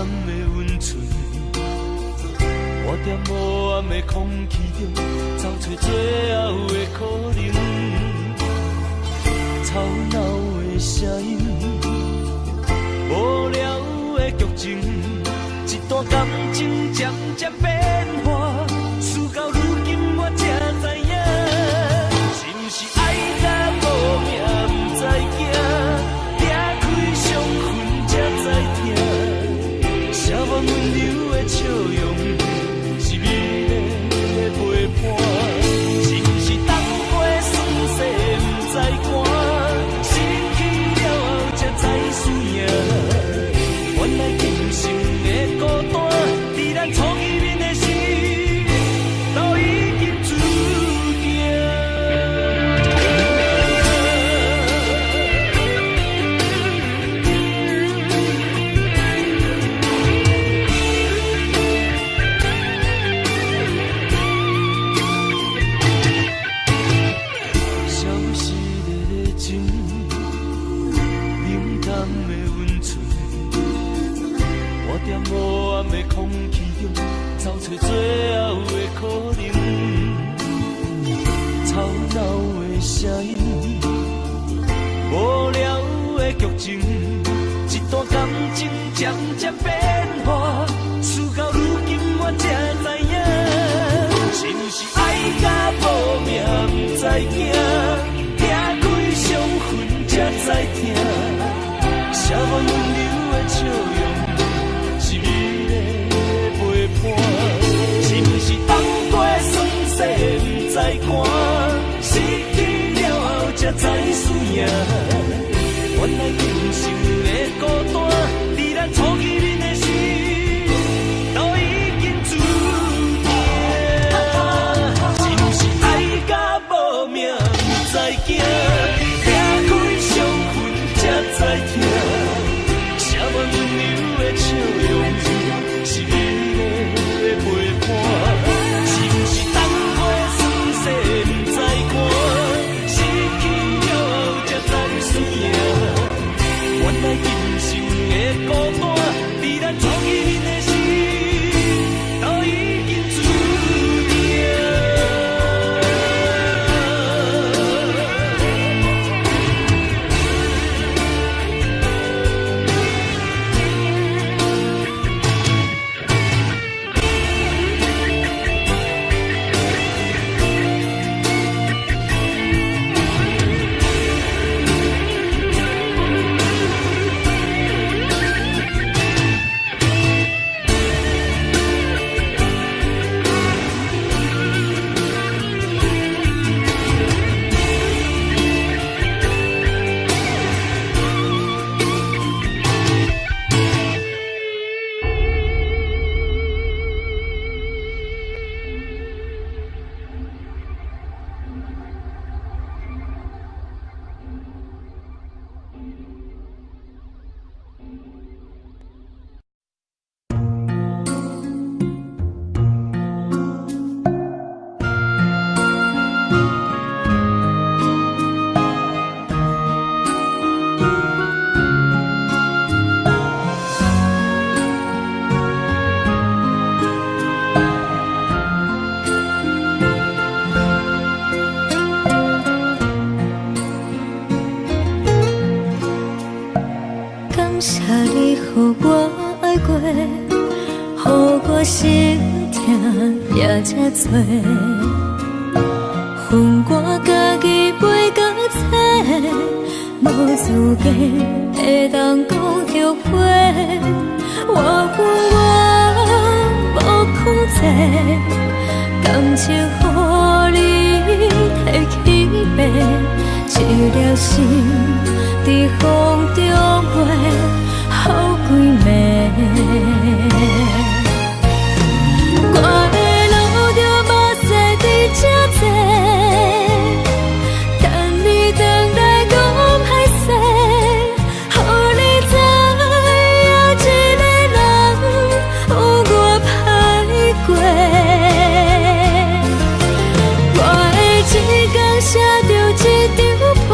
的温存，我在无暗的空气中找找最后的可能。吵闹的声音，无聊的剧情，一段感情渐渐变化，事到如今我才知影，是不是爱到无命不知惊，拆开伤痕才知听，写满温柔的笑容，是美丽的陪伴，是不是当过酸涩不知寒。原来今生的孤单，在咱初见面的时，都已经注定。消失的热情，冷淡的温存。我在无暗的空气中找找最后的可能，吵闹的声音，无聊的剧情，一段感情渐渐变化，事到如今我才知影，是不是爱到无命不知惊，拆开伤痕才知听，写满温柔的笑容。是美丽的陪伴，是不是当过酸涩不知寒，失去了后才知输赢。原来今生的孤单，在咱初见面的时，都已经注定。是不是爱到无命不知惊，拆开伤痕才知听，写满温柔的笑容。是美丽的陪伴，是不是当过酸涩不知寒，失去了后才知输赢。原来今生的孤单，在咱初见面的时，都已经注定。予我爱过，予我心痛也这多，恨我家己袂到切，无资格会当讲后悔。我恨我无控制，感情予你提起白，一粒心在风中飞。好几暝，我的路着目屎在这多，等你回来讲歹势，予你知影一个人有我歹过。我的一天写着一张被，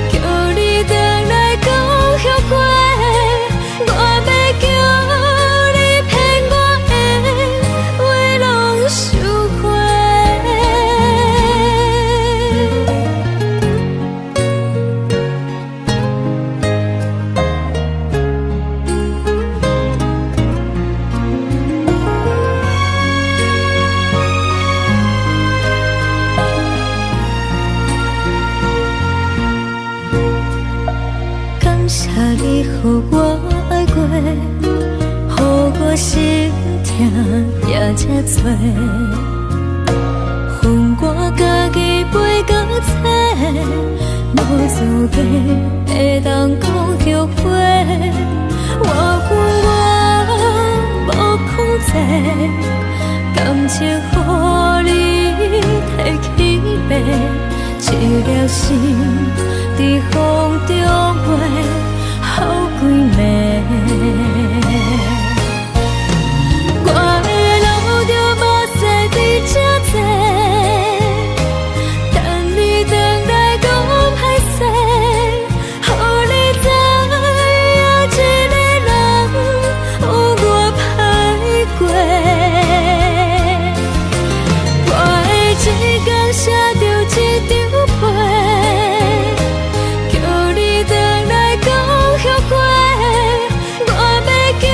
叫你回来。我爱过，予我心痛也这多，恨我家己飞到这，无资格会当讲后悔。我恨我无控制，感情予你提起白，一粒心在风中飞，好几暝。我的路就无西伫这多，等你回来讲歹势，予你知影一个人有我歹过。我的一天写着一张被，叫你回来讲后悔。我要叫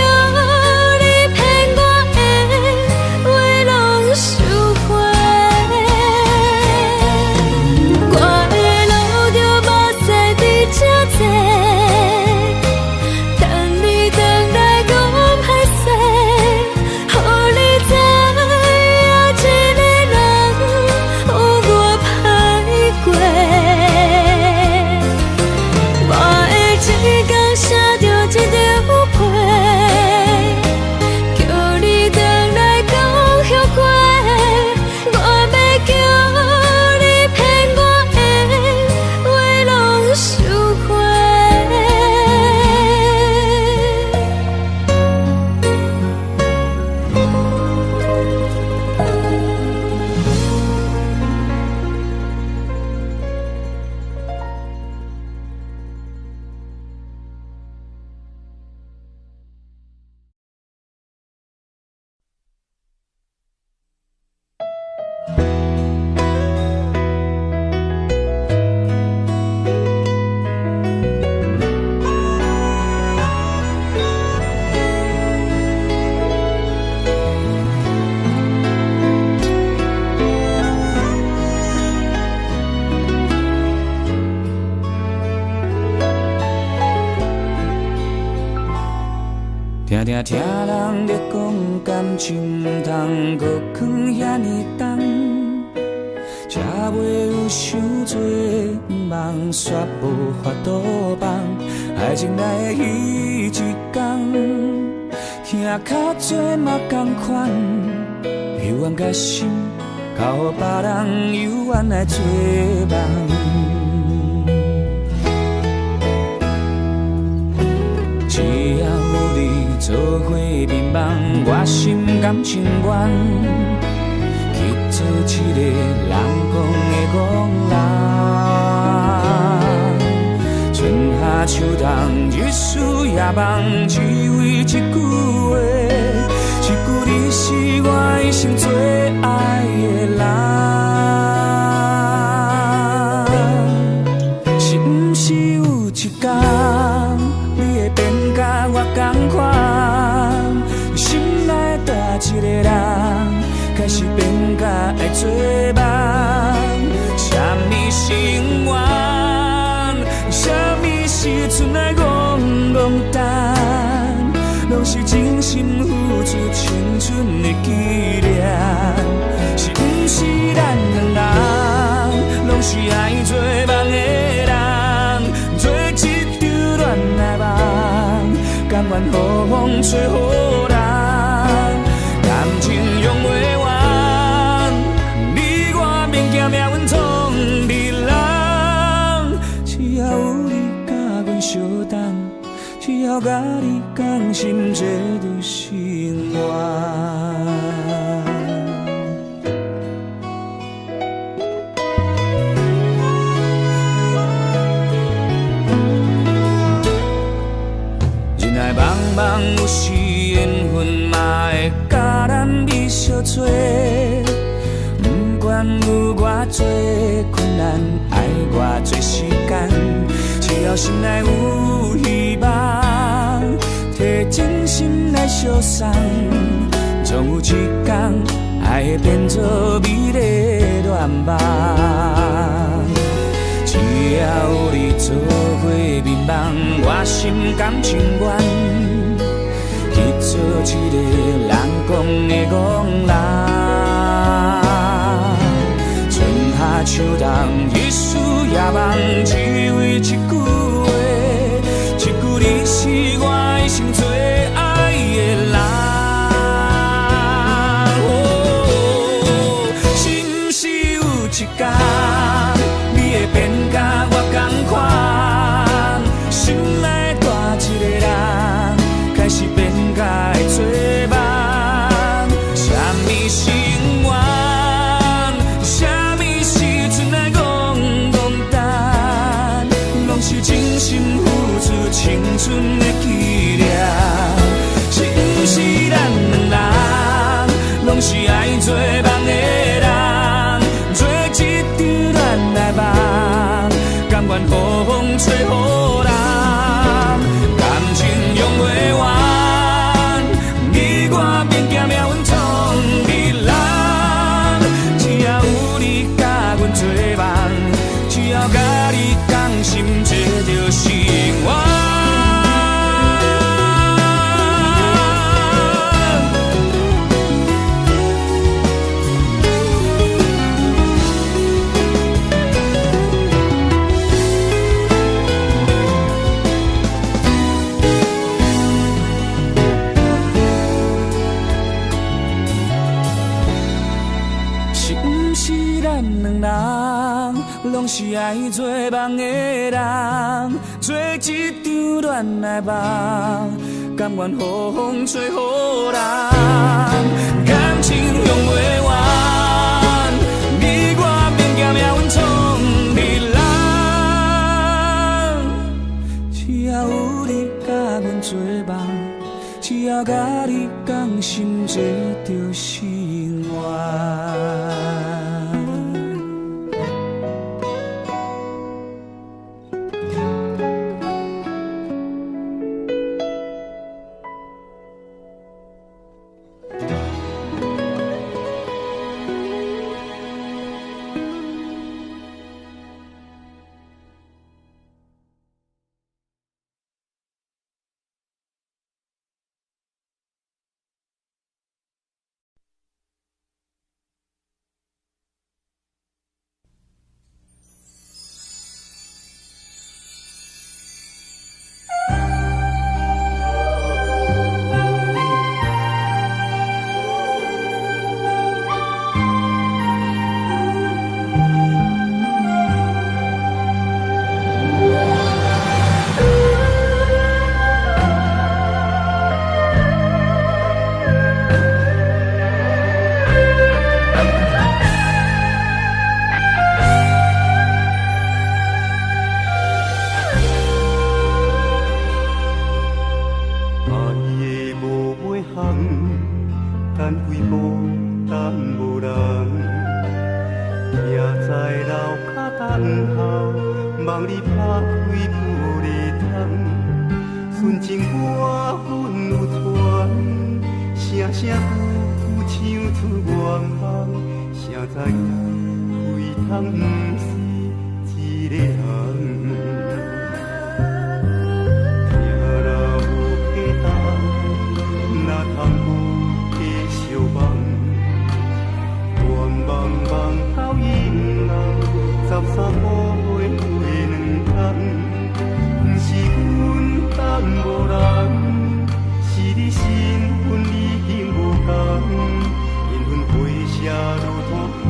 你骗我的话拢收回。我的路就无西伫这多，等你回来讲歹势，予你知影一个人有我歹过。我的一天写着一张被，叫你回来讲后悔。我要叫你骗我的话拢收回。听听听人咧讲感情毋通搁藏遐尼重，才袂有伤多，毋茫煞无法度放。爱情来的彼一天，听较多嘛同款，幽怨甲心，交予别人幽怨来做梦。只要有你做伙眠梦，我心甘情愿去做一个人讲的戆人。春夏秋冬，日思夜梦，只为一句话，一句你是我一生最爱的人。是毋是有一天？变甲我同款，心内大一个人，开始变甲爱做梦。什么是永远？什么是剩来戆戆等？拢是真心付出青春的纪念。是毋是咱两人，拢是爱做梦的人，做一场恋爱梦。甘愿予风吹予人，感情用袂完，你我免惊命运创日人。只要有你甲阮相同，只要甲你讲心这就是生活。梦有时缘分嘛会甲咱美相做，不管有偌多困难，爱偌多时间，只要心内有希望，摕真心来相送，总有一天爱会变作美丽恋梦。只也有你做伙眠梦，我心甘情愿去做一个人讲的戆人。春夏秋冬，日思夜梦，只为一句话，一句你是我的心最爱的人。哦，是不是有一天，你会变甲我同款？心内大一个人，开始变甲会做梦。什么是永远？什么时阵来讲淡？拢是真心付出青春的纪念。是不是咱两人，拢是爱做梦的人？做一场恋来梦，甘愿予风吹予人，感情用袂完，你我免惊命运创美人。只要有你甲阮做梦，只要甲你同心，这就是我。拢是爱做梦的人，做一场恋来梦，甘愿予风吹予人，感情用袂完，你我免惊命运创美人。只要有你甲阮做梦，只要甲你同心，这就是我。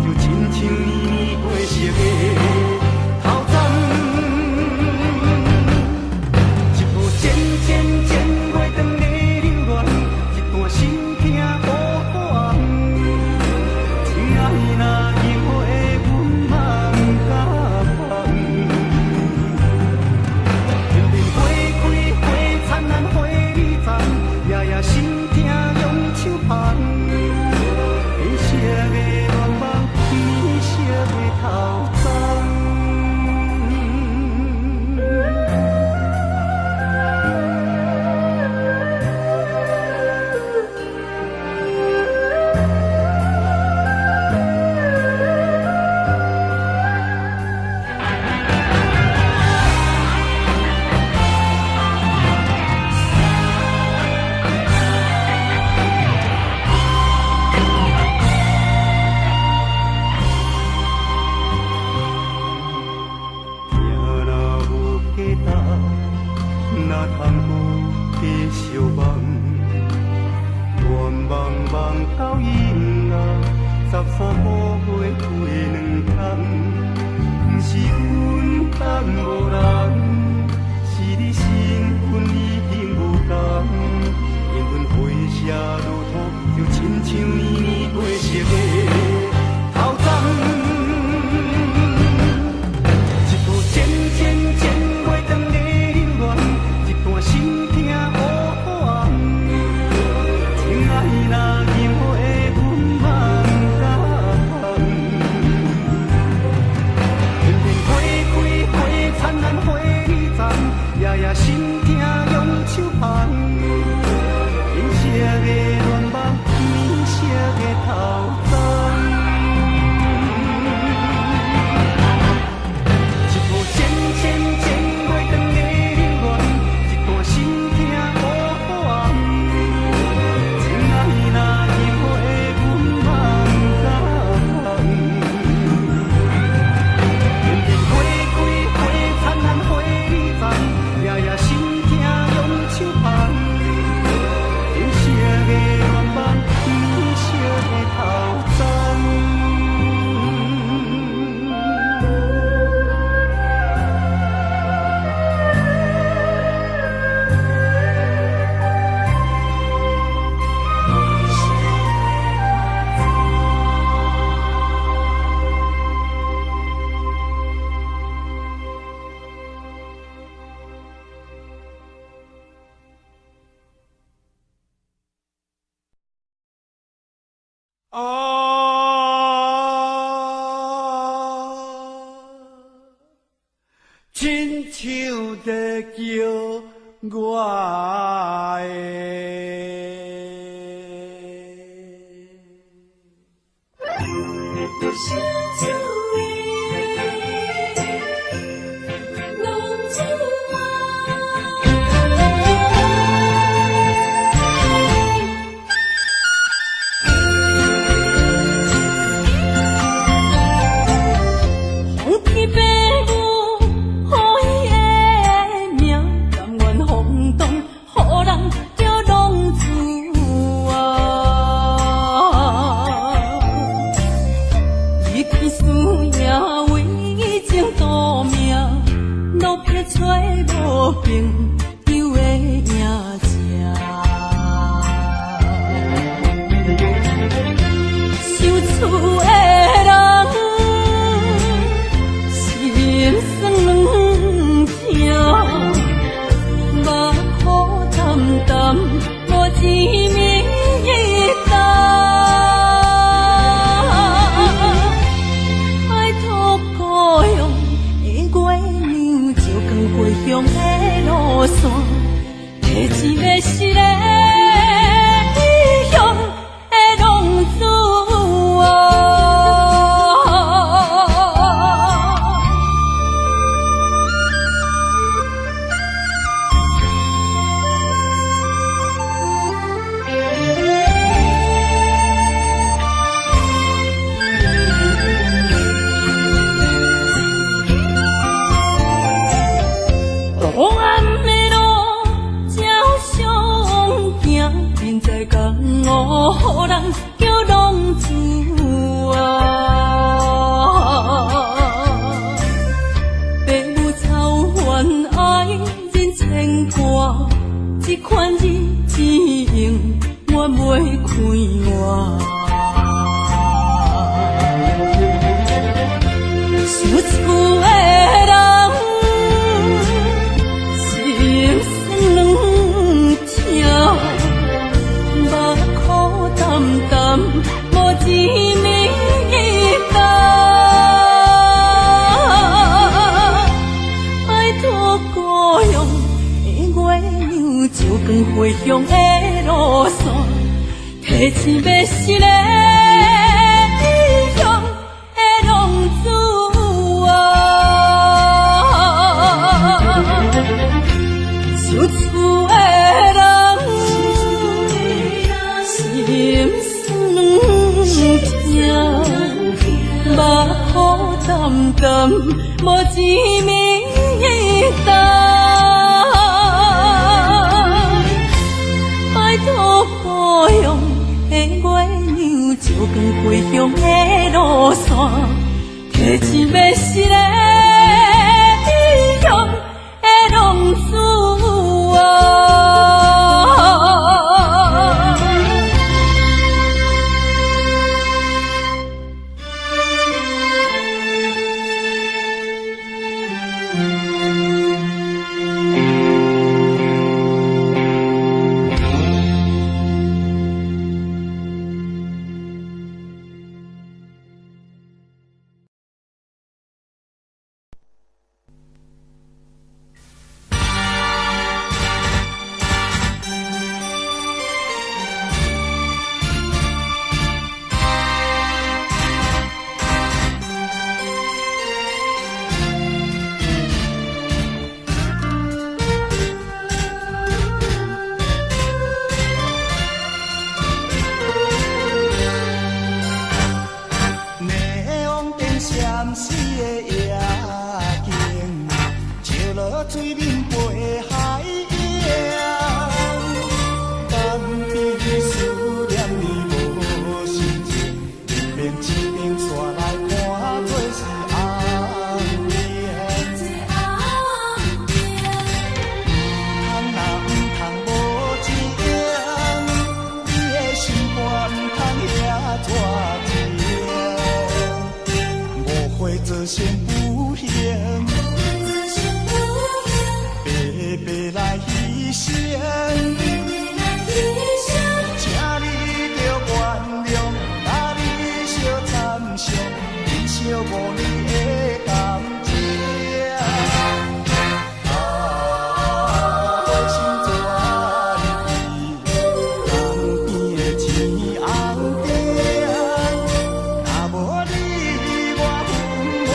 就亲像年年过熟的头针。加相望，愿茫茫到阴啊，13步月过2冬，不是阮等无人，是你身份已经无同，缘分回写如土，就亲像年年过色的头鬃。心痛用手捧，银色的乱梦，棉色的头鬃。一幕渐渐袂长的冷暖，一段心痛无望。情爱若因为阮梦甘，偏偏花开花灿烂花里丛。夜夜心痛用手捧，银色的乱梦，棉色的头鬃。亲像在叫我无一暝一灯。这钱要是个英雄的浪子哦。水面陪海洋，当彼思念你无心情，一边一边煞来看做是红颜。通若唔通无情，你的心肝唔通遐热情，误会造成不幸。白来牺牲，请你着原谅，甲你相参详，忍受5年的感情。我心怎离，江边的青红灯，若无你我分袂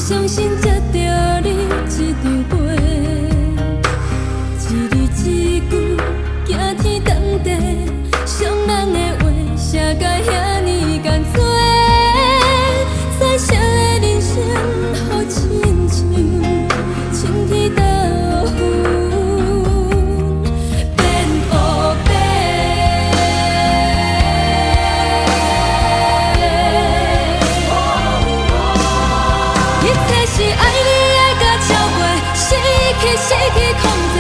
相信才着你这张杯，一字一句惊天动地，伤人的话写甲遐尼干脆，再写的人生好亲像晴天倒云变乌白。一切是爱你爱甲超过，失去控制，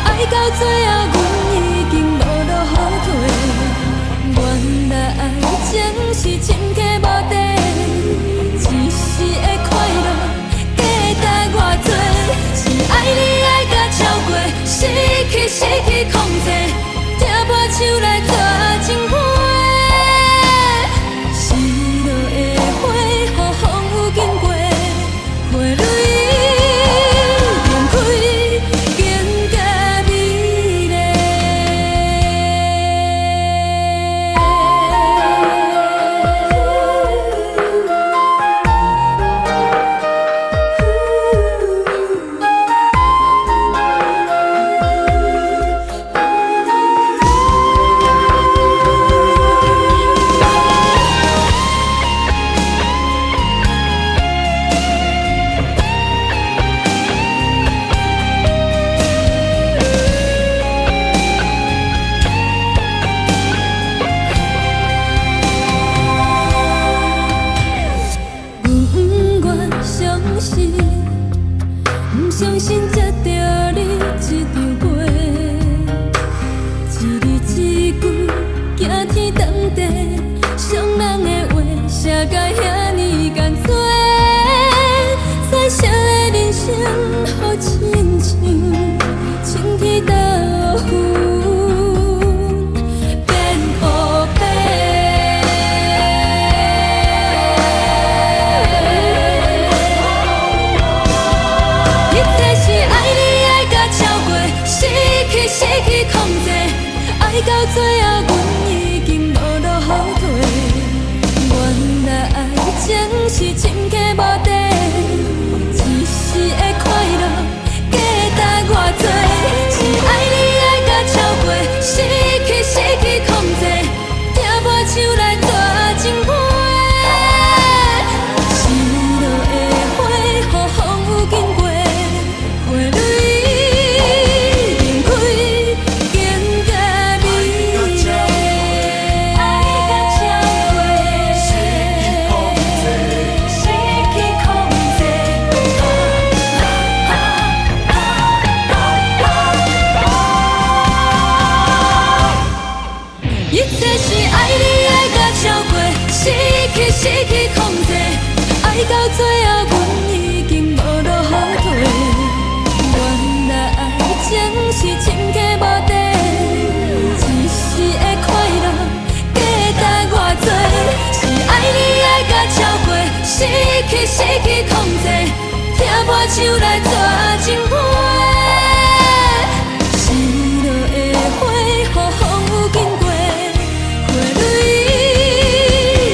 爱到最后阮已经无路好退。原来爱情是深刻无底，一时的快乐价值偌多，是爱你爱甲超过，失去控制，听破手来抓情花。失落的花，予风雨经过，花蕊绽开，更加美丽。不相信才着你这张杯，一字一句惊天动地，伤人的话写甲遐尼干脆，再写的人生好亲像晴天倒云变乌白。一切是爱你爱甲超过，失去控制，爱到最后阮已经无路好退。原来爱情是深刻无底，一时的快乐价值偌多，是爱你爱甲超过，失去控制，听破手来抓情花。失落的花，予风雨经过，花蕊绽开，更加美丽。爱甲超过，失去控制，一切是爱你爱甲超过，失去控制，爱到最后阮已经无路好退。原来爱情是深刻无底，一时的快乐价值偌多，是爱你爱甲超过，失去控制，听破手来抓情花。失落的花，予风雨经过，花蕊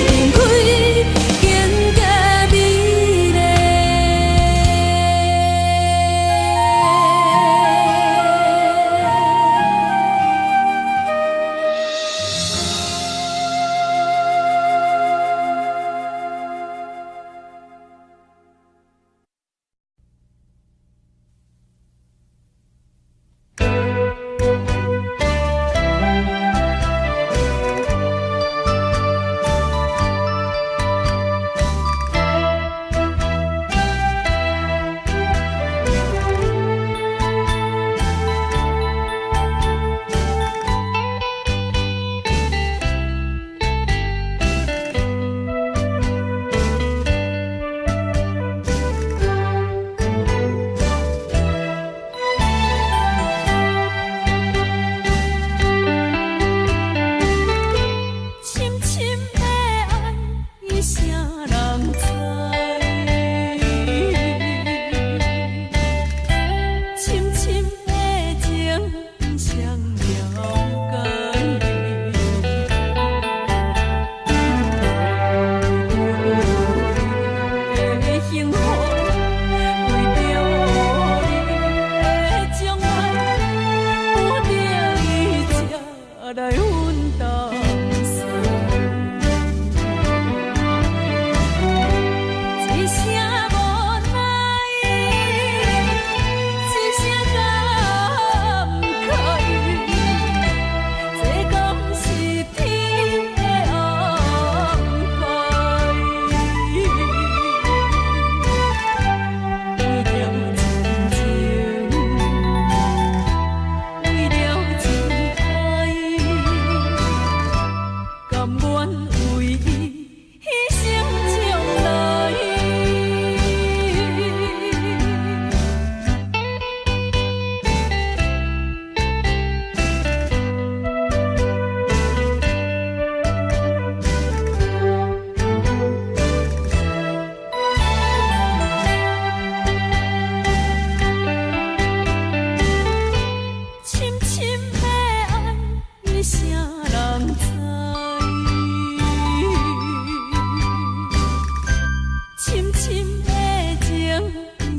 绽开，更加美丽。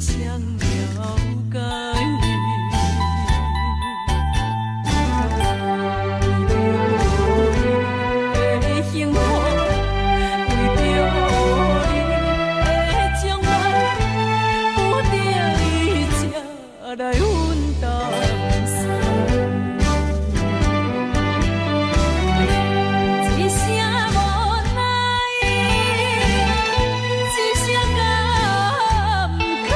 相了解。幸福，为着你的将来，有着伊才来分担伞。一声无奈，一声感慨。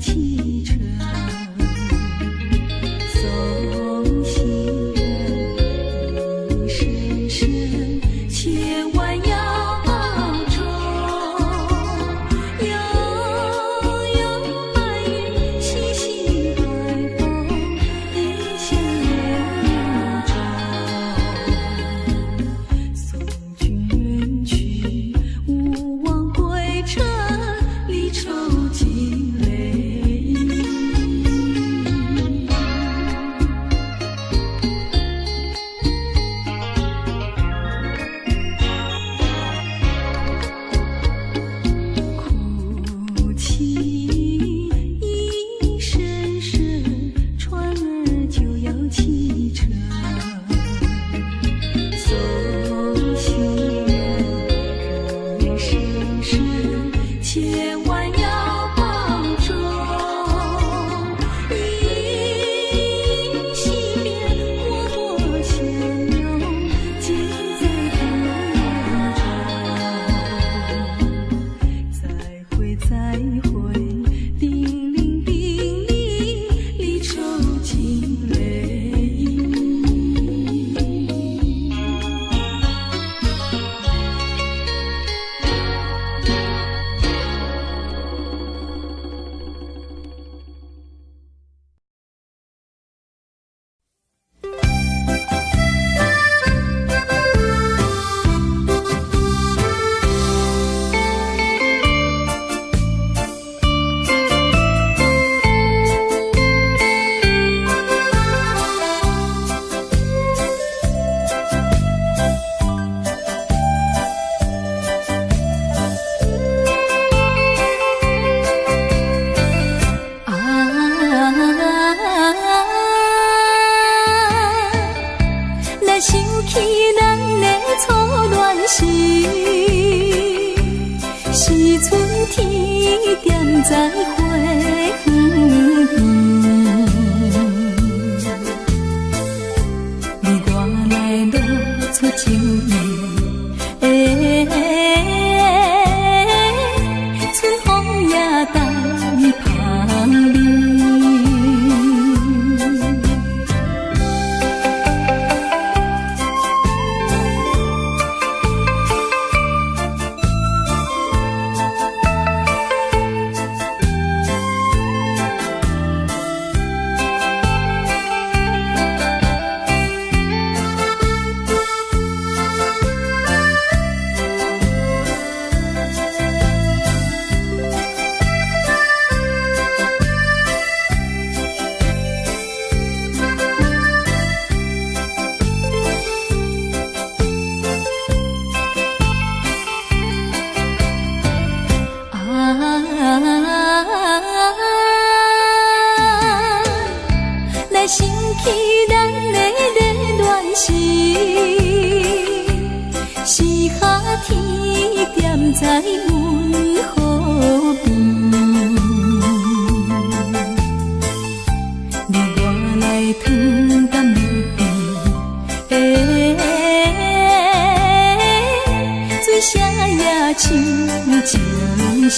启程，送行人一声声，千万要保重。悠悠白云，细细海风，一线流中。送君远去，勿忘归程，离愁尽泪。哭泣一声声，船儿就要启程。送行人一声声，千万要保重。依稀边默默相拥，尽在风中。再会再会，叮铃叮铃，离愁尽泪。若想起咱的初恋时，是春天点在花园边，你我来露出情意，春风也带芳味。若想起咱的热恋时，是夏天点在阮河边，你我来糖甘蜜甜，水声也像情诗。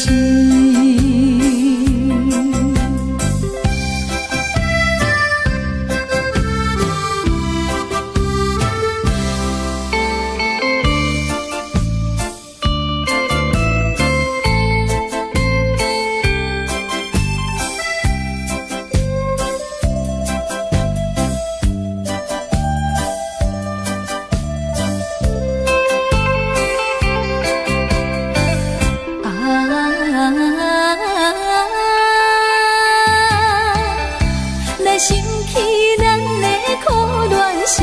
若想起咱的苦恋时，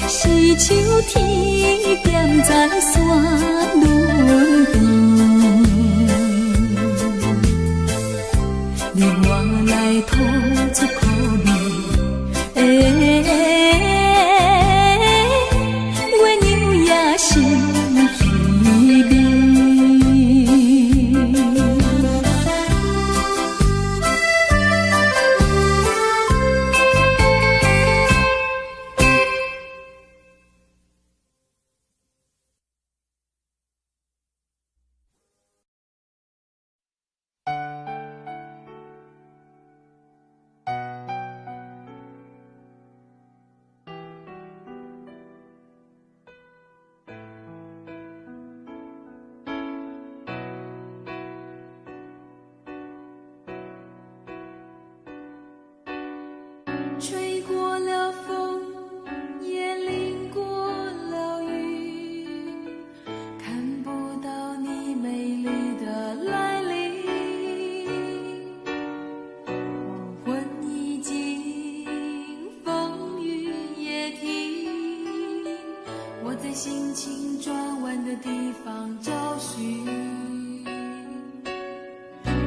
是秋天点在山仑边，你我来吐出苦味。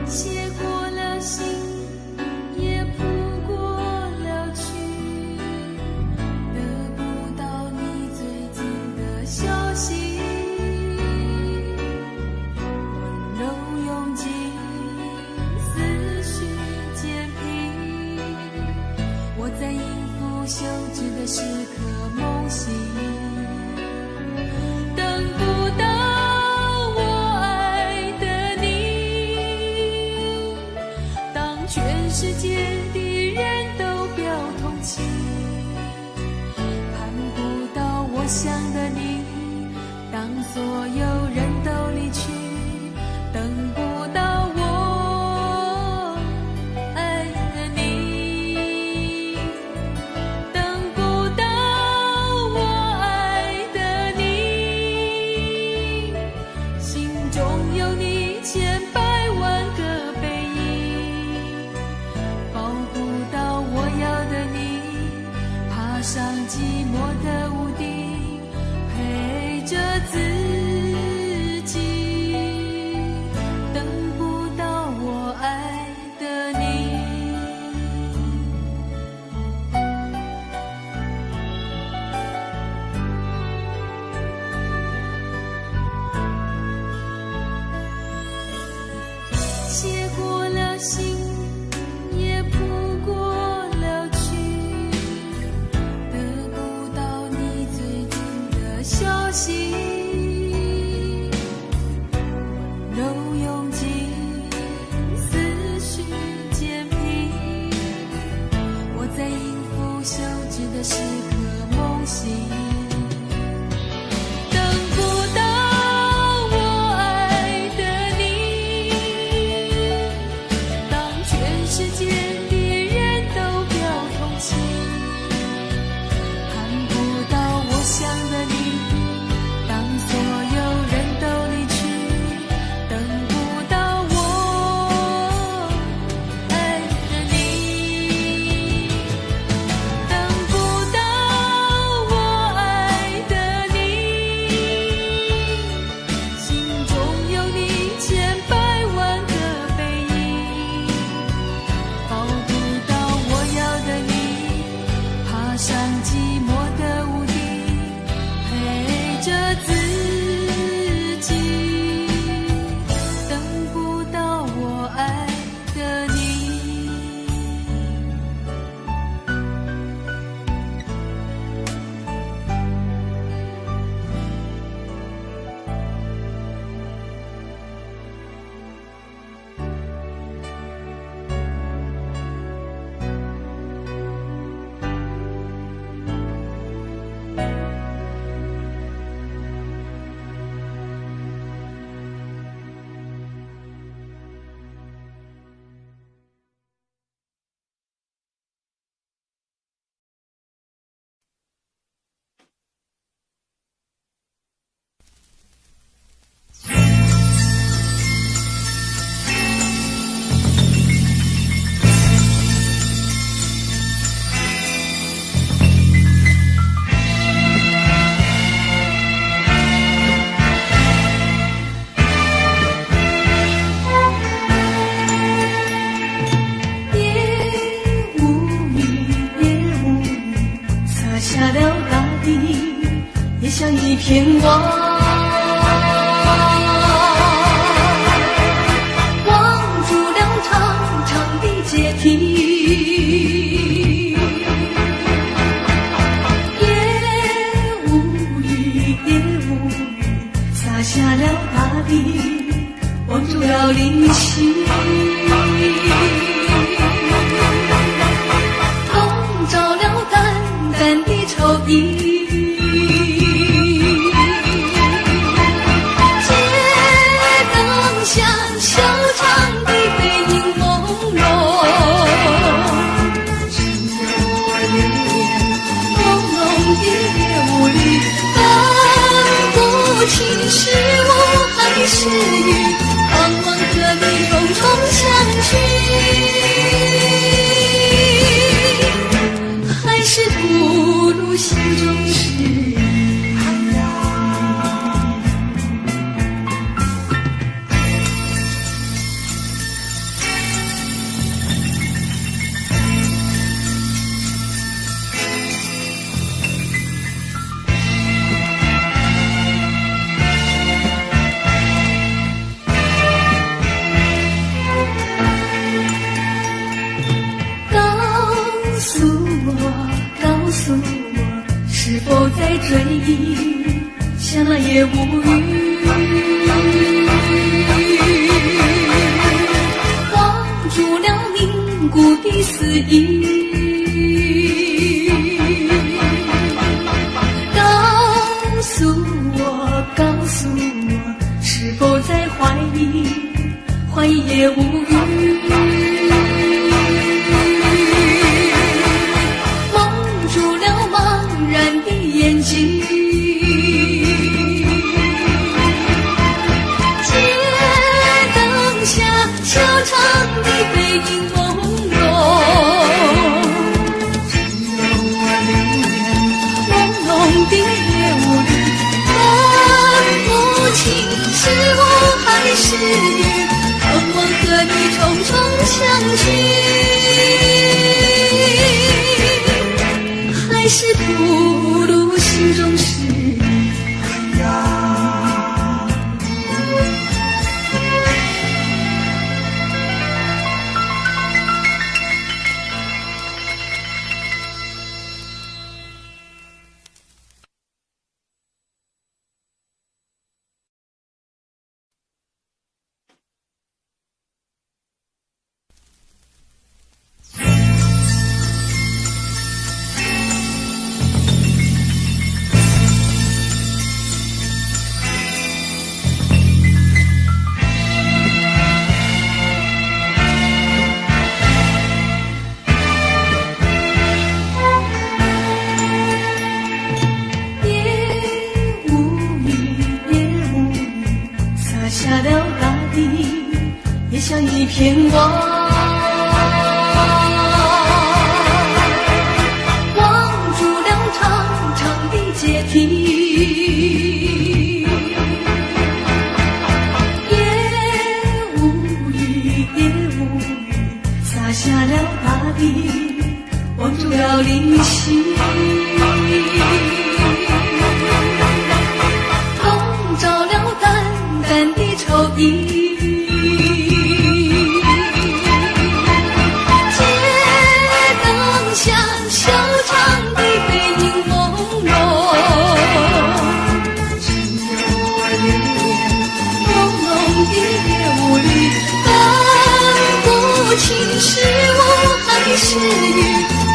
写过了信，也谱过了曲，得不到你最近的消息。温柔拥挤，思绪渐平，我在应付休止的时刻梦醒。等不到我爱的你，当全世界的人都表同情，盼不到我想的你，当所有人都离去，等不到我爱的你，等不到我爱的你，心中有你千百万个背影，抱不到我要的你，爬上寂寞的屋顶，陪着自己，等不到我爱的你。写过了信，也谱过了曲，得不到你最近的消息。温柔拥挤，思绪渐平，我在应付休止的时刻梦醒。等不到我爱的你，当全世界的人都表同情，盼不到我想的你，当所有人都离去，等不到我爱的你，等不到我爱的你，心中有你千百万个背影，抱不到我要的你，爬上寂寞的屋顶，陪着自己，等不到我爱的你。也无语，也无语，洒下了大地，也像一片汪。望住了长长的阶梯，也无语，也无语，洒下了大地，望住了离席。笼罩了淡淡的愁意，在追忆，想了也无语。忘住了凝固的思忆，告诉我，是否在怀疑？怀疑也无语。眼睛，街灯下小长的背影朦胧，只有我流连朦胧的夜雾里，分不清是雾还是雨，盼望和你重重相聚，还是吐露心中事。哎呀，像一片光，望住了长长的阶梯，也无语，洒下了大地，望住了灵犀，笼罩了淡淡的愁意。是雾还是雨，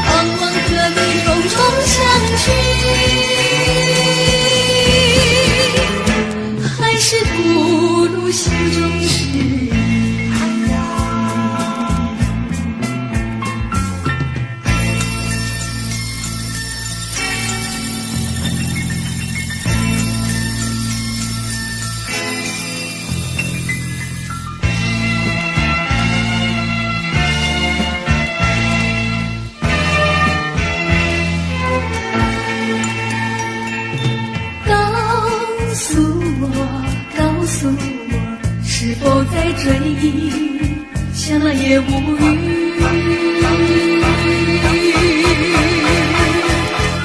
盼望和你重重相聚，还是吐露心中事。哎呀，告诉我，是否在追忆？想了也无语。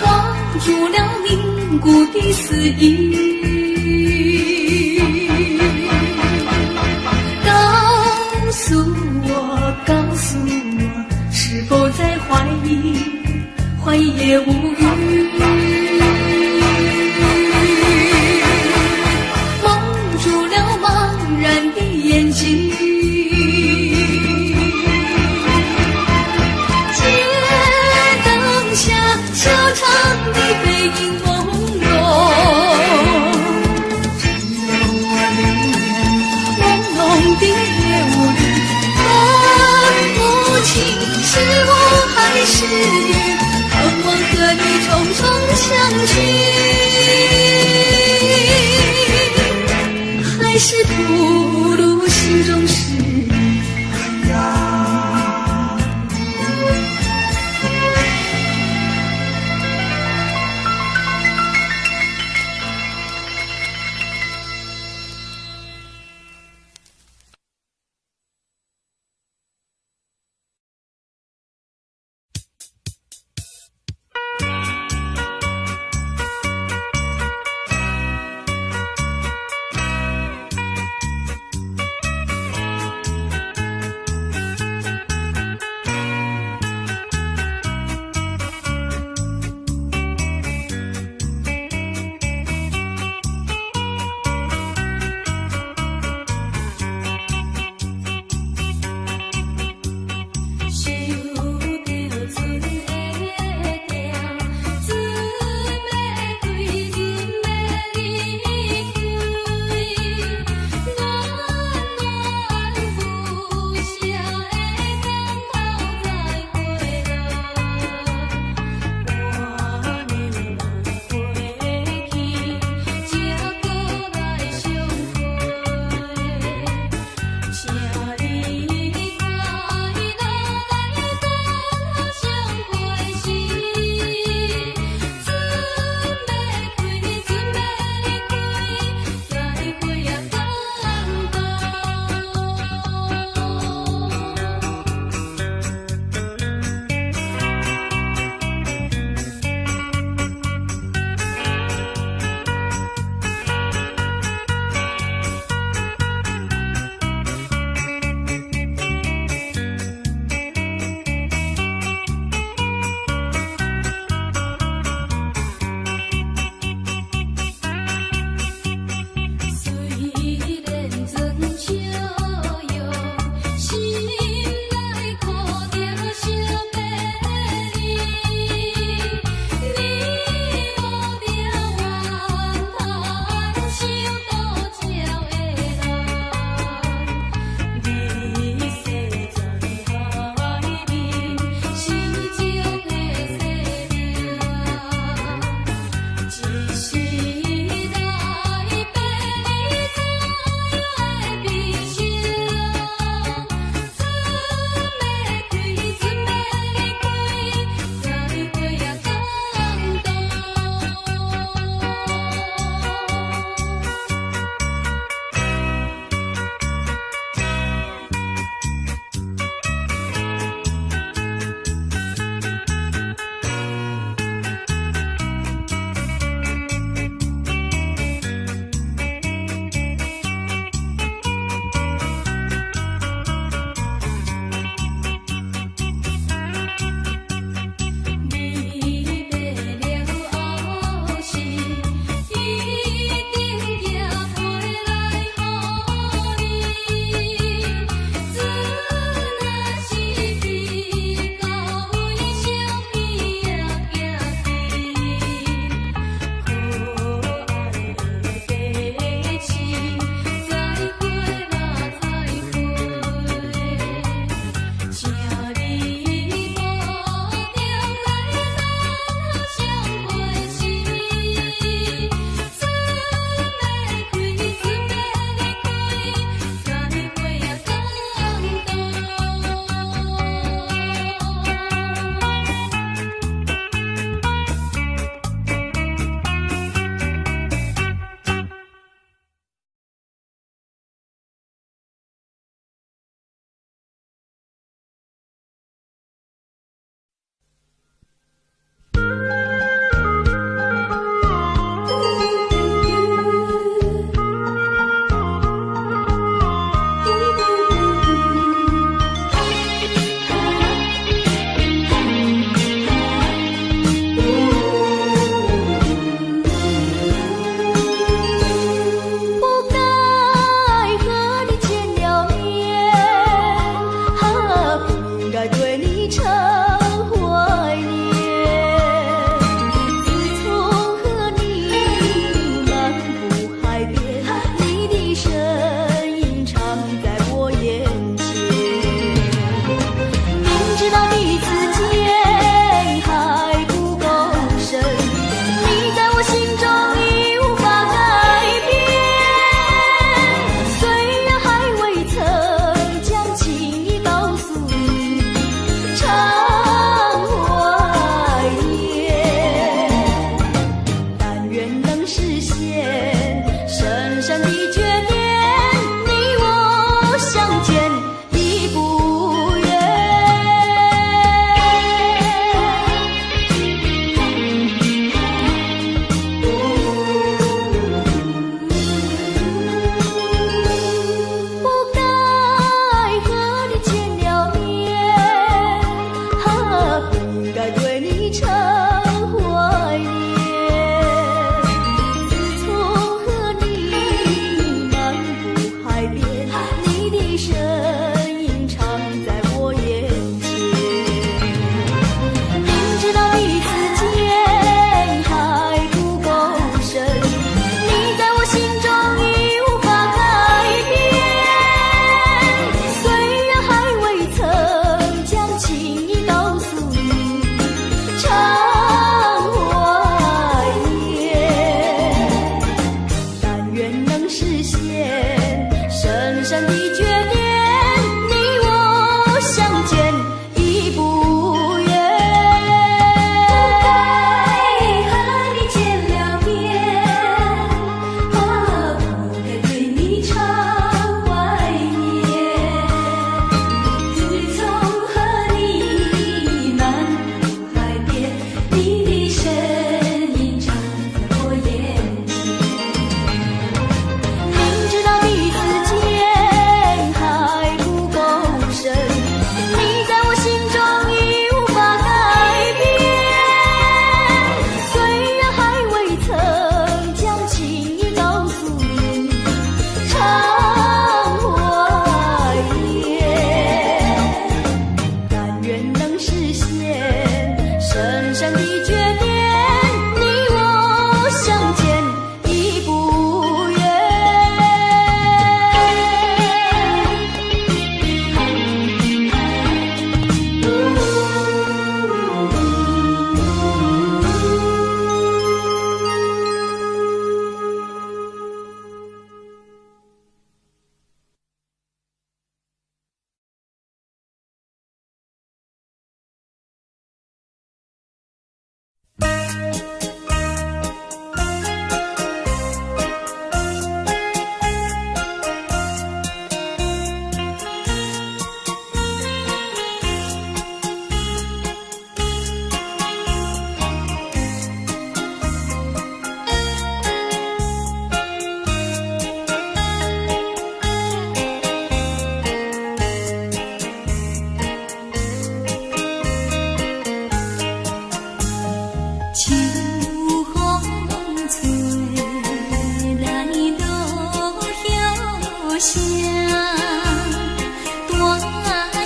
忘住了凝固的思忆，告诉我，是否在怀疑？怀疑也无语。眼睛，街灯下小长的背影朦胧，只有我流连朦胧的夜雾里，分不清是雾还是雨，盼望和你重重相聚，还是吐露心中事。哎呀，在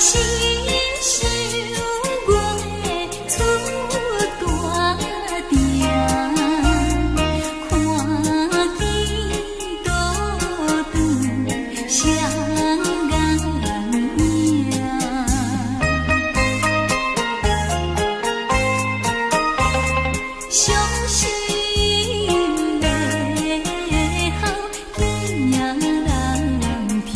是想我的出大店，看见倒转双眼影，伤心的好听人听。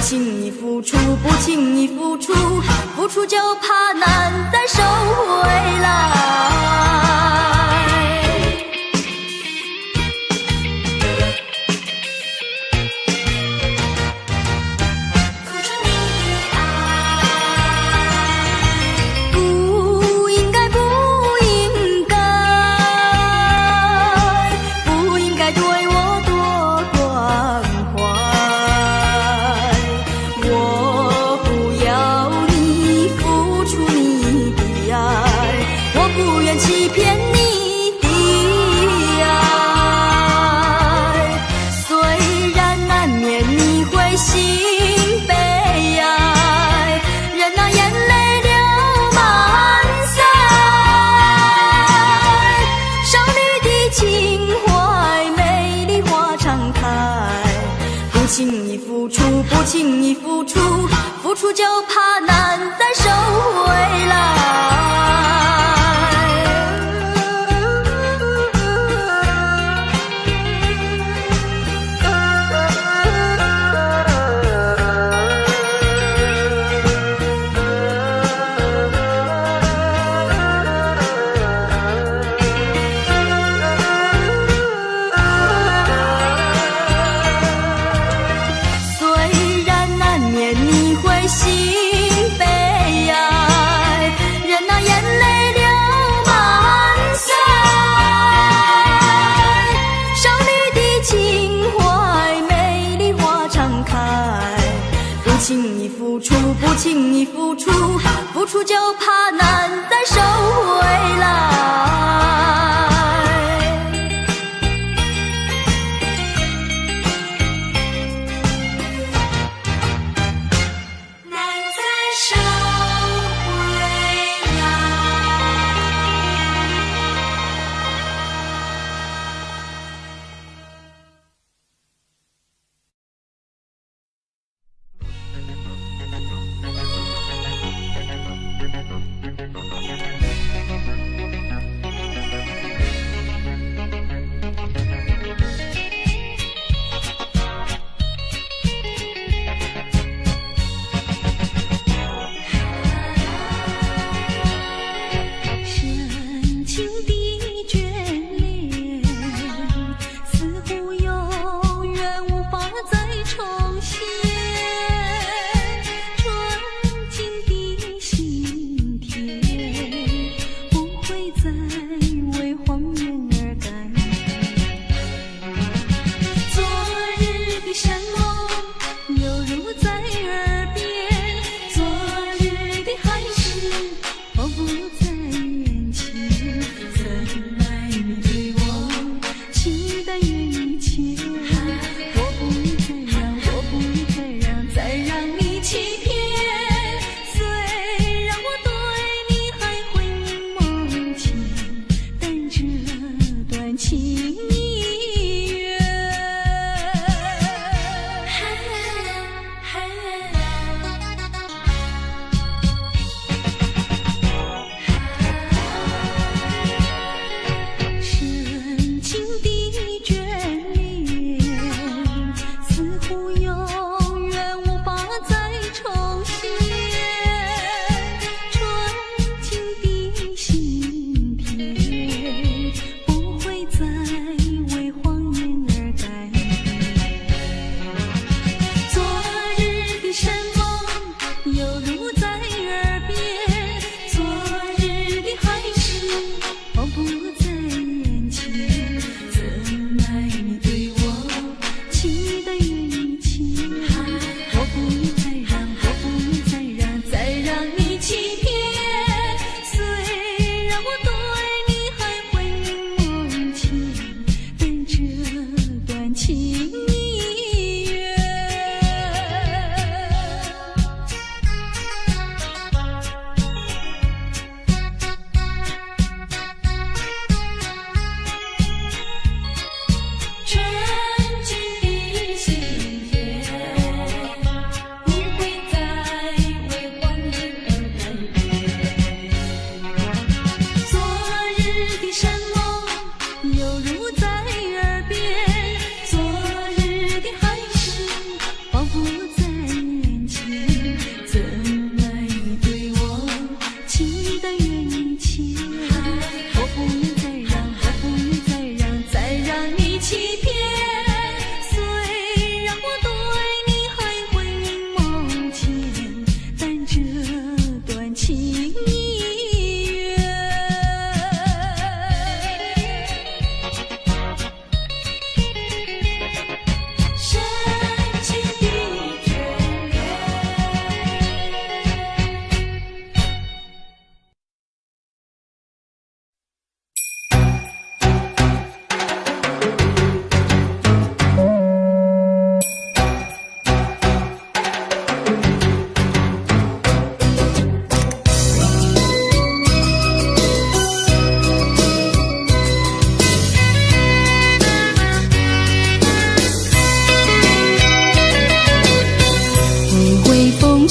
轻易付出，不轻易付出，付出就怕难再收回来。不轻易付出，付出就怕难再收回来。不轻易付出，付出就怕难再收回来。难再收回来。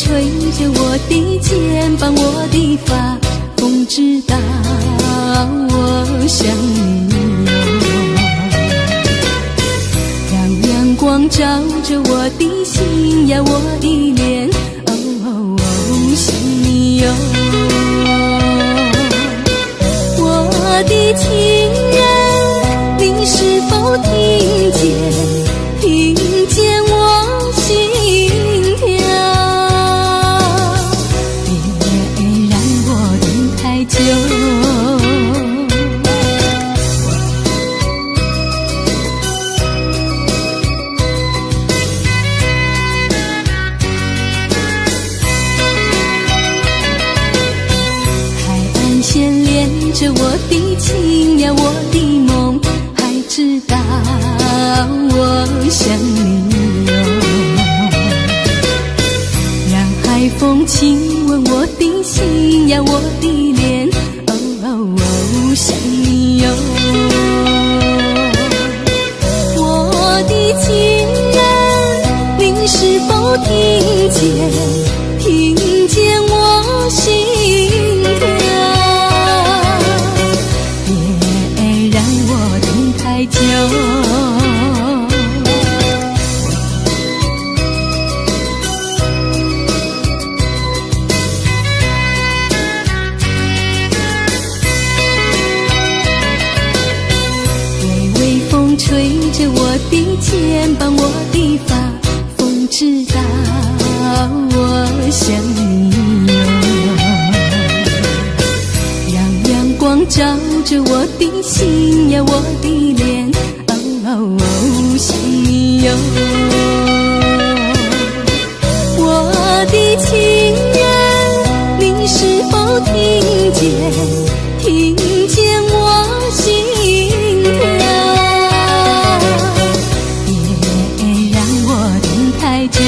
吹着我的肩膀，我的发，风知道我想你哟。让阳光照着我的心呀，我的脸，哦，想你哟。我的情人，你是否听见？听见我心跳，别让我等太久。海岸线连着我的情呀，我的梦，还知道我想你哟。让海风亲吻我的心呀，我的脸，哦，想你哟。我的情人，你是否听见？听见我心跳，别让我等太久。吹着我的肩膀，我的发，风知道我想你哟。让阳光照着我的心呀，我的脸，哦，想你哟。我的情人，你是否听见？听见我心跳，太久。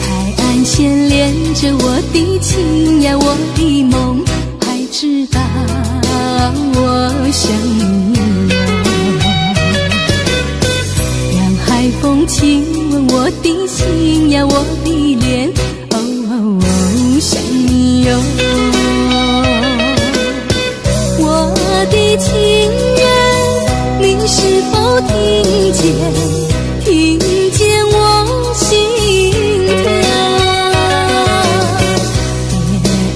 海岸线连着我的情呀，我的梦，还知道我想你哟。让海风亲吻我的心呀，我的脸，哦，想你哟。我的情人，你是否听见？听见我心跳，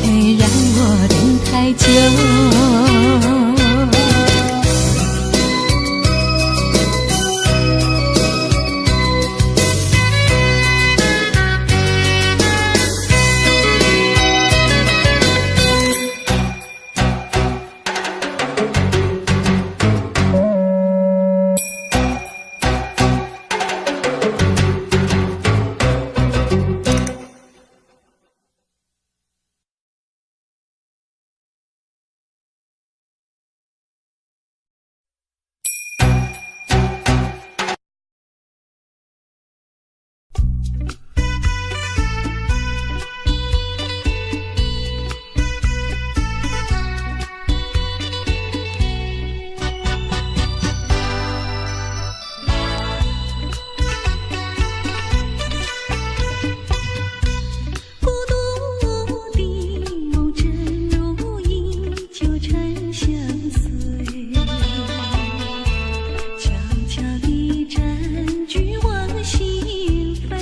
别让我等太久。悄悄地占据我心扉。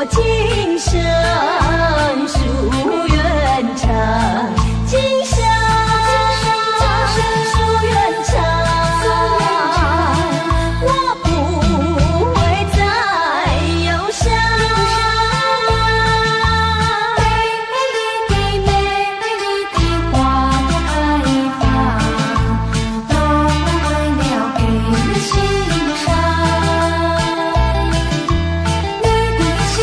我今生夙愿长，今生夙愿长，我不会再忧伤。美丽的花朵开放，都为了给你欣赏。你的心。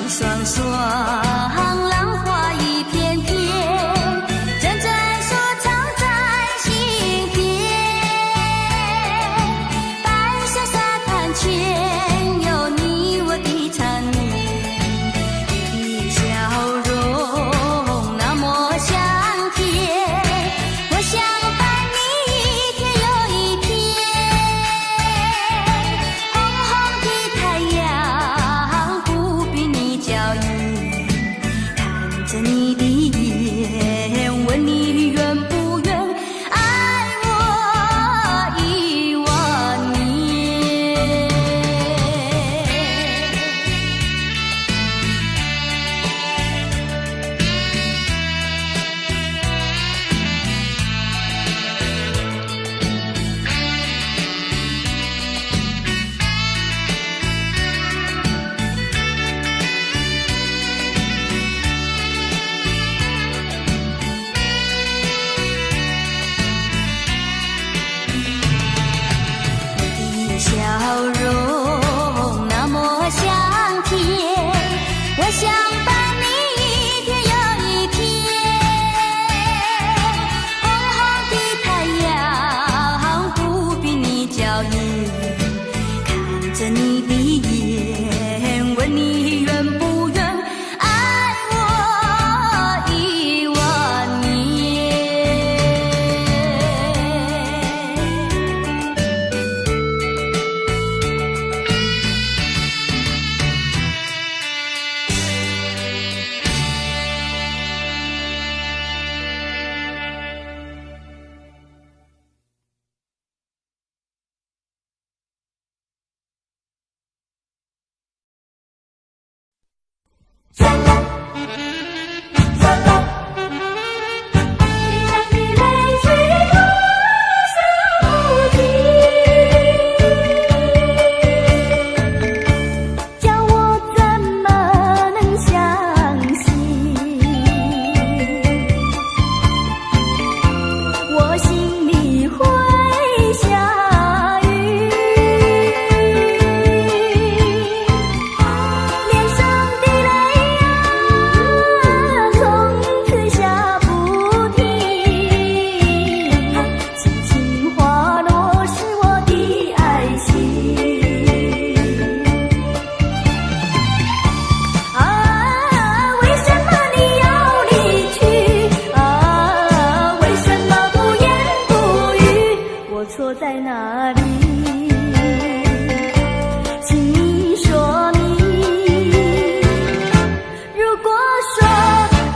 双双，浪花一片片，阵阵说唱在心田。白色沙滩前，有你我的缠绵，你的笑容那么香甜，我想伴你一天又一天。红红的太阳不比你娇艳，看着你的眼，问你愿不愿爱我10000年。笑容那么香甜，我想伴你一天又一天。红红的太阳不比你娇艳，看着你的眼，问你愿不愿爱我10000年。错在哪里？请你说明。如果说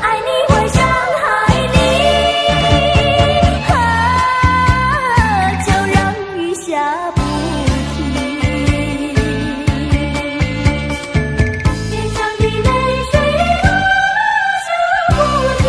爱你会伤害你，就让雨下不停。脸上的泪水落下不停。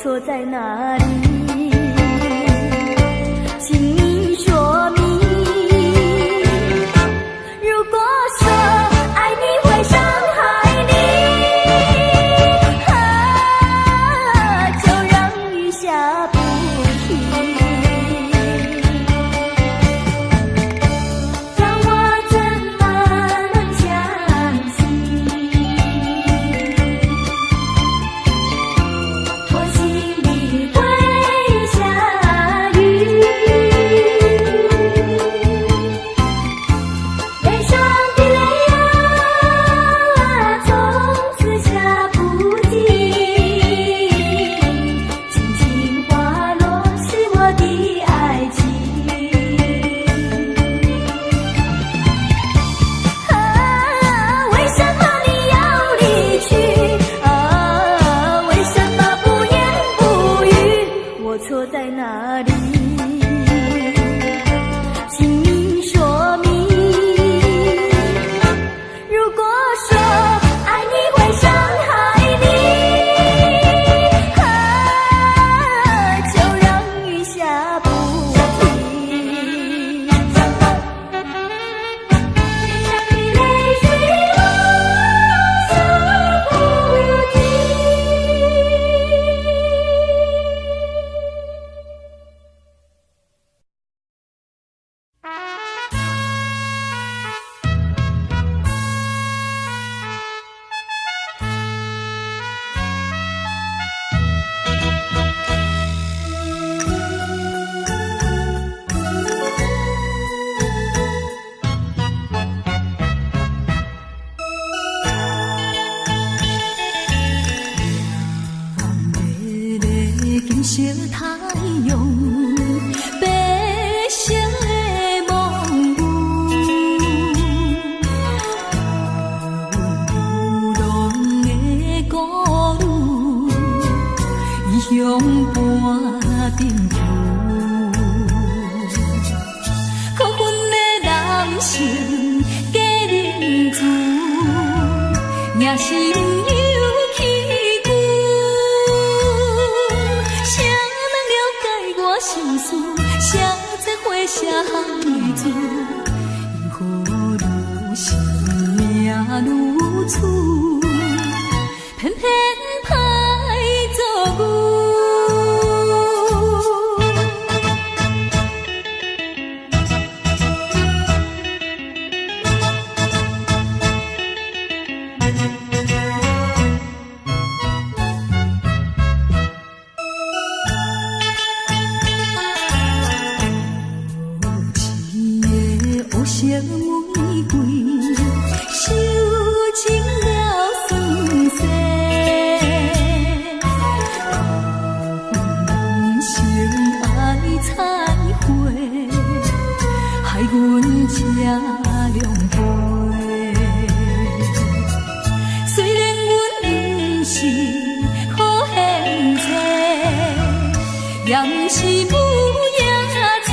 错在哪里？请你说明。如果说爱你会伤害你，就让雨下不停。让我怎么能相信？我心里会半点旧。可阮的男性假认字，也是有气骨。谁人了解我心事？谁在花写行字？因何愈是命愈苦，偏偏歹做牛。色玫瑰，收情了酸涩，人生爱彩花，害阮吃凉杯。虽然阮不是好现世，也不是母野青。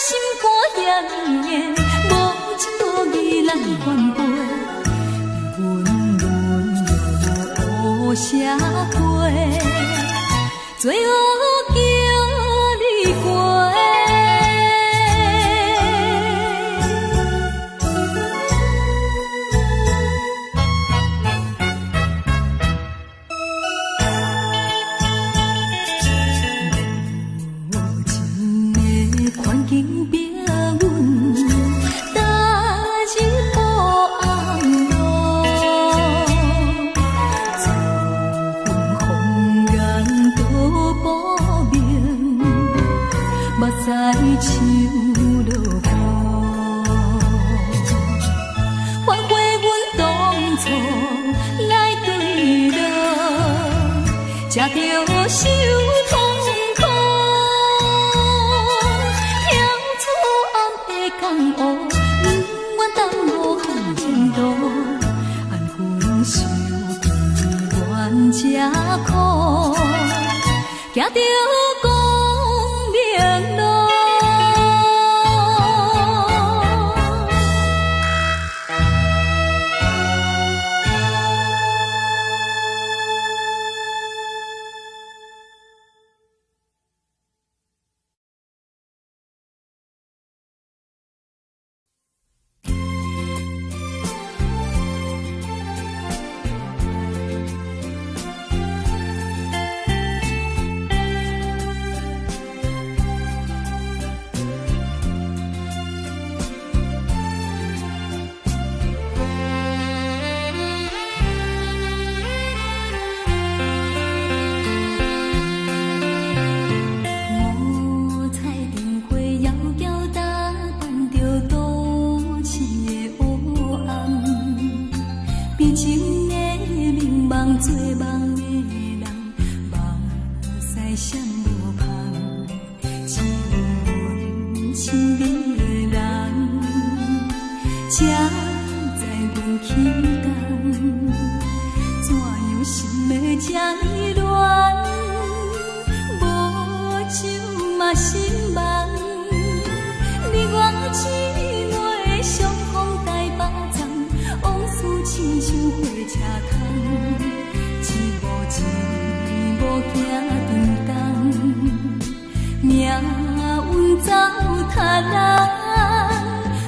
心肝严严，无情无义人反背，温润又无社会，最后叫你过。在树落雨，反悔阮当初来对落，才着受痛苦。跳出暗的江湖，不愿当无限前途，安分守己愿吃苦，行着光明路。做梦的人，目屎闪无香，只有阮身边的人，才知阮起工，怎样心要这呢乱，无酒嘛心梦，你我姊妹相逢台北站，往事亲像火车窗。一无行长东，命运走塔人，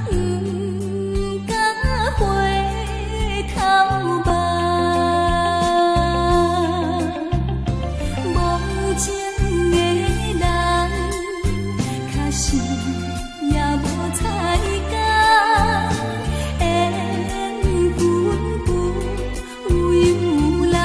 不敢回头望。无情的人，可惜也无彩工，缘分不有人。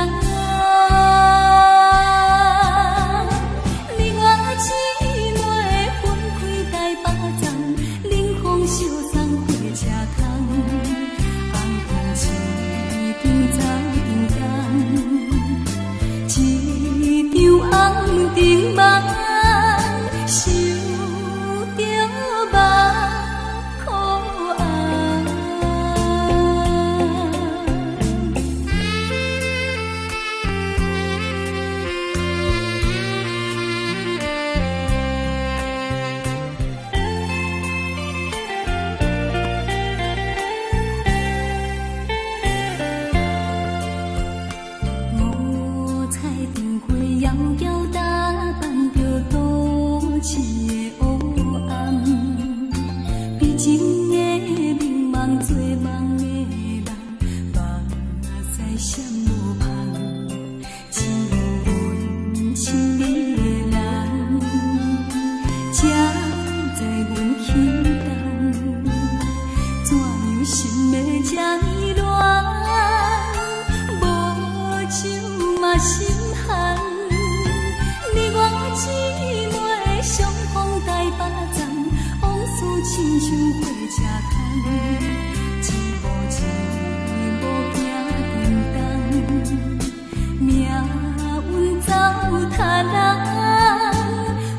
像火车窗，一步一步行颠倒，命运走塔人，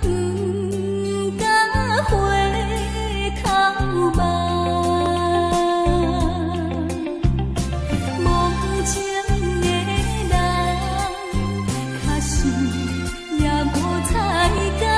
不敢回头望。无情的人，假使也无彩工。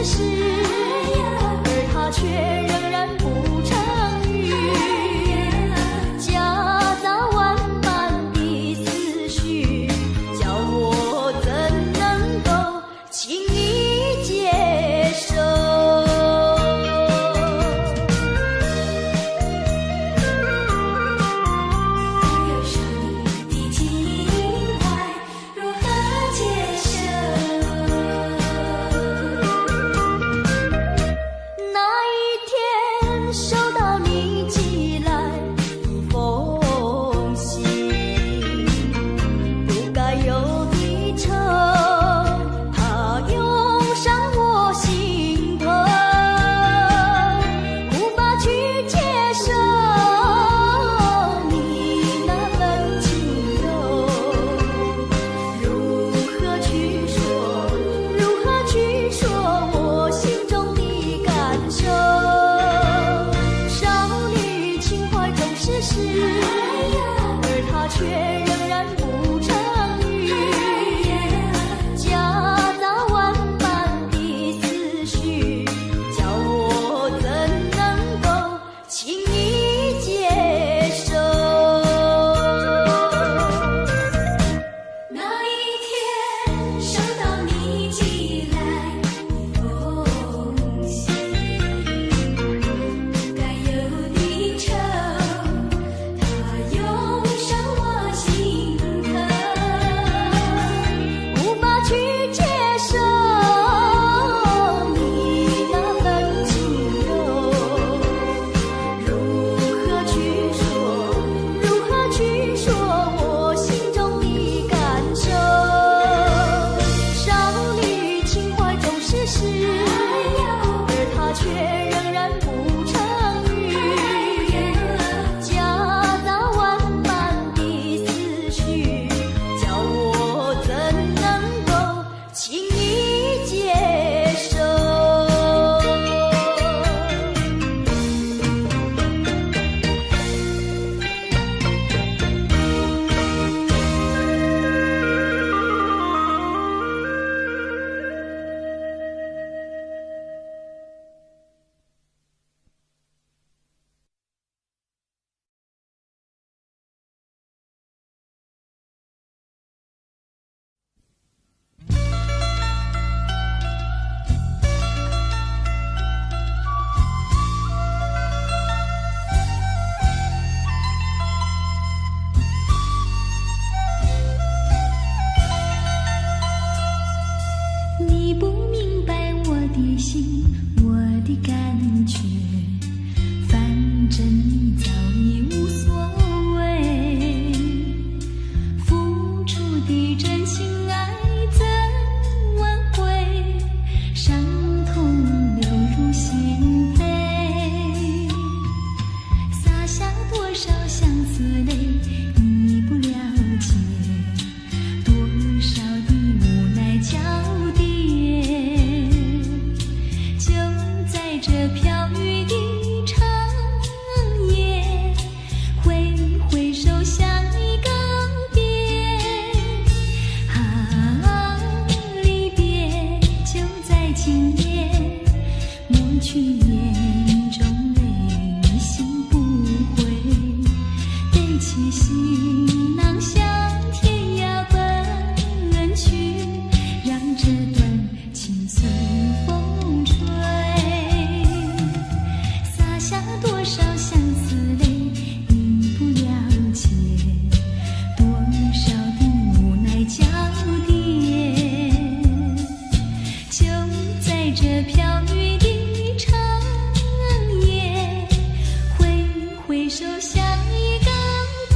事实，而他却仍然不成语，夹杂万般的思绪，叫我怎能够轻易接受？有时你的情怀如何接受？那一天收到你寄来的封信，不该有的愁，它涌上我心头，无法去接受你那份轻柔，如何去说，如何去说我心中的感受？少女情怀总是诗，而它却仍然不成语，夹杂万般的思绪，叫我怎能够轻易接受？那一天收到你寄来的封信，不该有的愁，它涌上我心头，无法去接受你那份轻柔，如何去说，如何去说我心中的感受？少女情怀总是诗，而它却仍然不成语，夹杂万般的思绪，叫我怎能够轻易接受？你不明白我的心，我的感觉，反正你早已无所谓。付出的真心爱怎挽回？伤痛流入心扉，洒下多少相思泪，你不了解，多少的无奈交叠。就在这飘雨的长夜，挥挥手向你告别。啊，离别就在今夜，抹去眼中泪，心不悔，背起行囊向天涯奔去，让这段情随风吹，洒下多少相思泪，你不了解，多少的无奈交叠。就在这飘雨的长夜，挥挥手向你告别。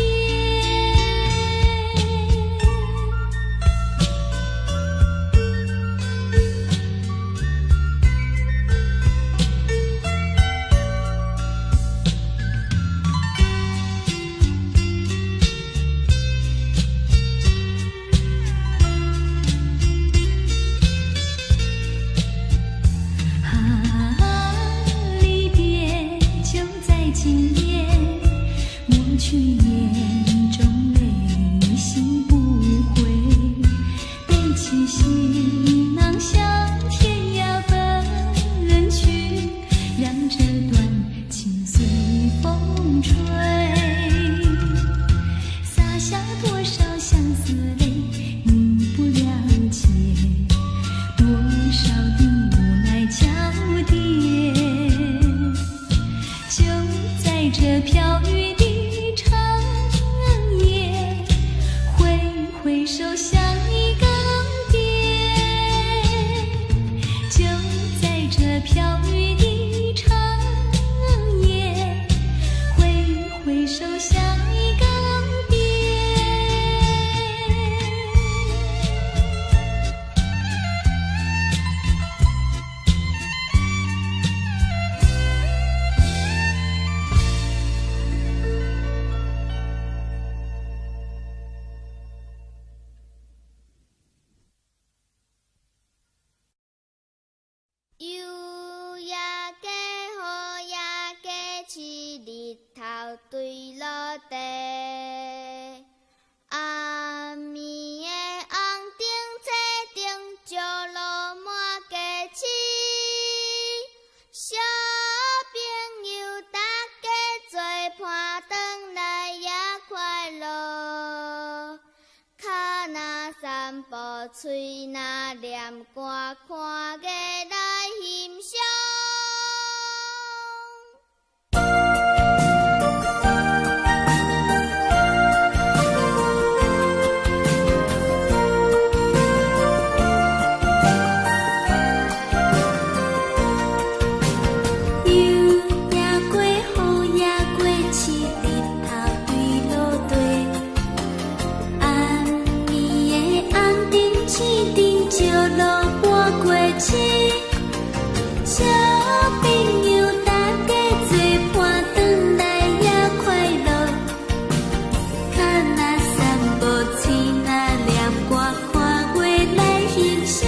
嘴那念歌，看月来欣赏。小朋友，大家做伴转来也快乐。看那散步吹那念歌，看月来欣赏。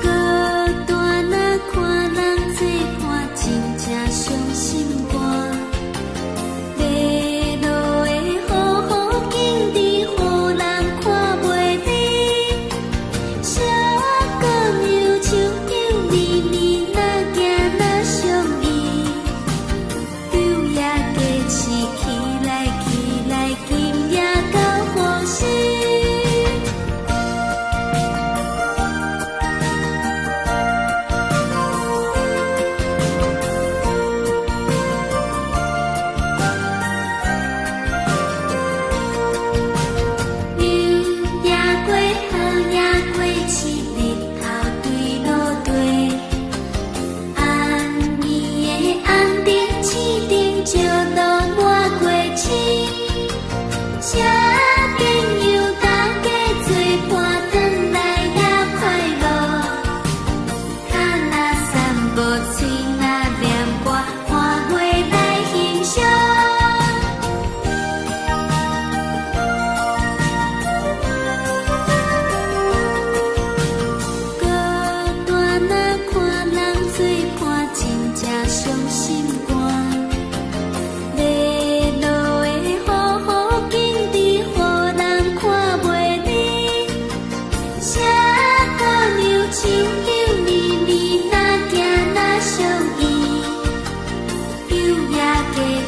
孤单那看人做伴，真正伤心肝。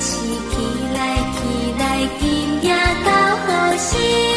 起来，今夜到何时？